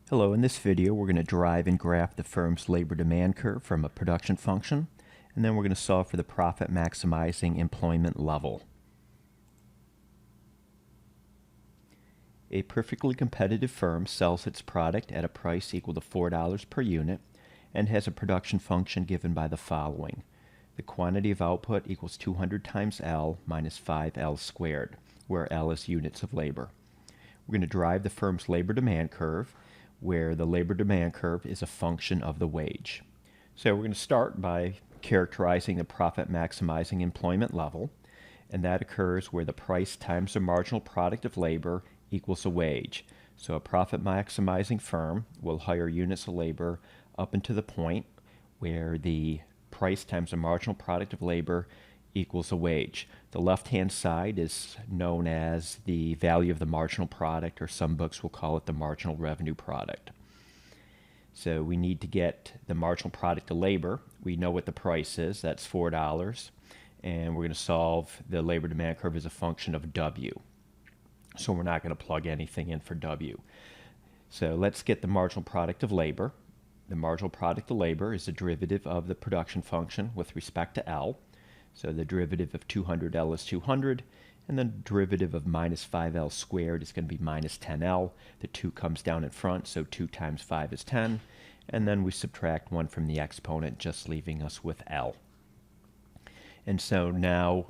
Hello, in this video we're going to derive and graph the firm's labor demand curve from a production function, and then we're going to solve for the profit maximizing employment level. A perfectly competitive firm sells its product at a price equal to $4 per unit and has a production function given by the following. The quantity of output equals 200 times L minus 5L squared, where L is units of labor. We're going to derive the firm's labor demand curve, where the labor demand curve is a function of the wage. So we're going to start by characterizing the profit maximizing employment level, and that occurs where the price times the marginal product of labor equals a wage. So a profit maximizing firm will hire units of labor up until the point where the price times the marginal product of labor equals a wage. The left-hand side is known as the value of the marginal product, or some books will call it the marginal revenue product. So we need to get the marginal product of labor. We know what the price is, that's $4, and we're going to solve the labor demand curve as a function of W. So we're not going to plug anything in for W. So let's get the marginal product of labor. The marginal product of labor is the derivative of the production function with respect to L. So the derivative of 200L is 200, and then the derivative of minus 5L squared is going to be minus 10L. The 2 comes down in front, so 2 times 5 is 10. And then we subtract 1 from the exponent, just leaving us with L. And so now,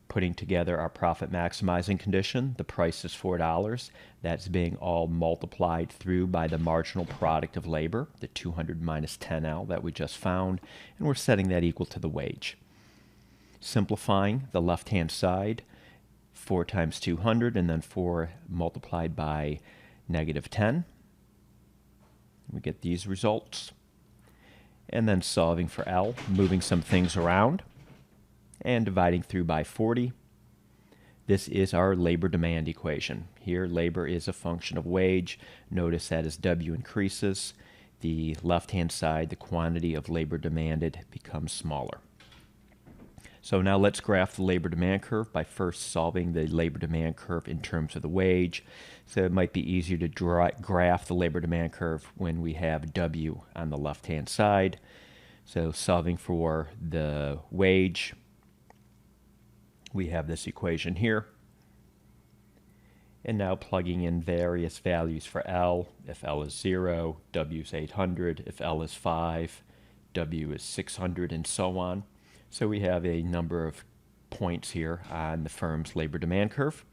putting together our profit maximizing condition, the price is $4. That's being all multiplied through by the marginal product of labor, the 200 minus 10L that we just found, and we're setting that equal to the wage. Simplifying the left-hand side, 4 times 200, and then 4 multiplied by negative 10. We get these results. And then solving for L, moving some things around, and dividing through by 40. This is our labor demand equation. Here, labor is a function of wage. Notice that as W increases, the left-hand side, the quantity of labor demanded, becomes smaller. So now let's graph the labor demand curve by first solving the labor demand curve in terms of the wage. So it might be easier to graph the labor demand curve when we have W on the left-hand side. So solving for the wage, we have this equation here. And now plugging in various values for L. If L is 0, W is 800. If L is 5, W is 600, and so on. So we have a number of points here on the firm's labor demand curve,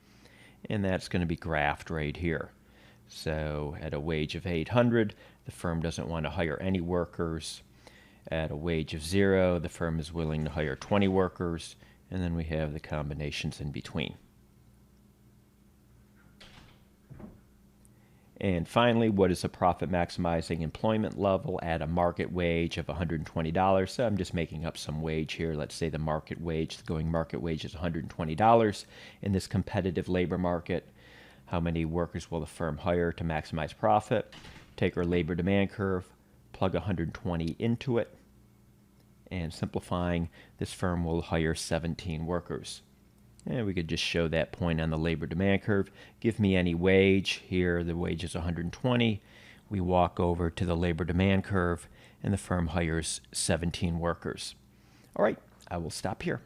and that's going to be graphed right here. So at a wage of 800, the firm doesn't want to hire any workers. At a wage of 0, the firm is willing to hire 20 workers, and then we have the combinations in between. And finally, what is the profit maximizing employment level at a market wage of $120? So I'm just making up some wage here. Let's say the market wage, the going market wage is $120 in this competitive labor market. How many workers will the firm hire to maximize profit? Take our labor demand curve, plug 120 into it, and simplifying, this firm will hire 17 workers. And we could just show that point on the labor demand curve. Give me any wage. Here the wage is 120. We walk over to the labor demand curve, and the firm hires 17 workers. All right, I will stop here.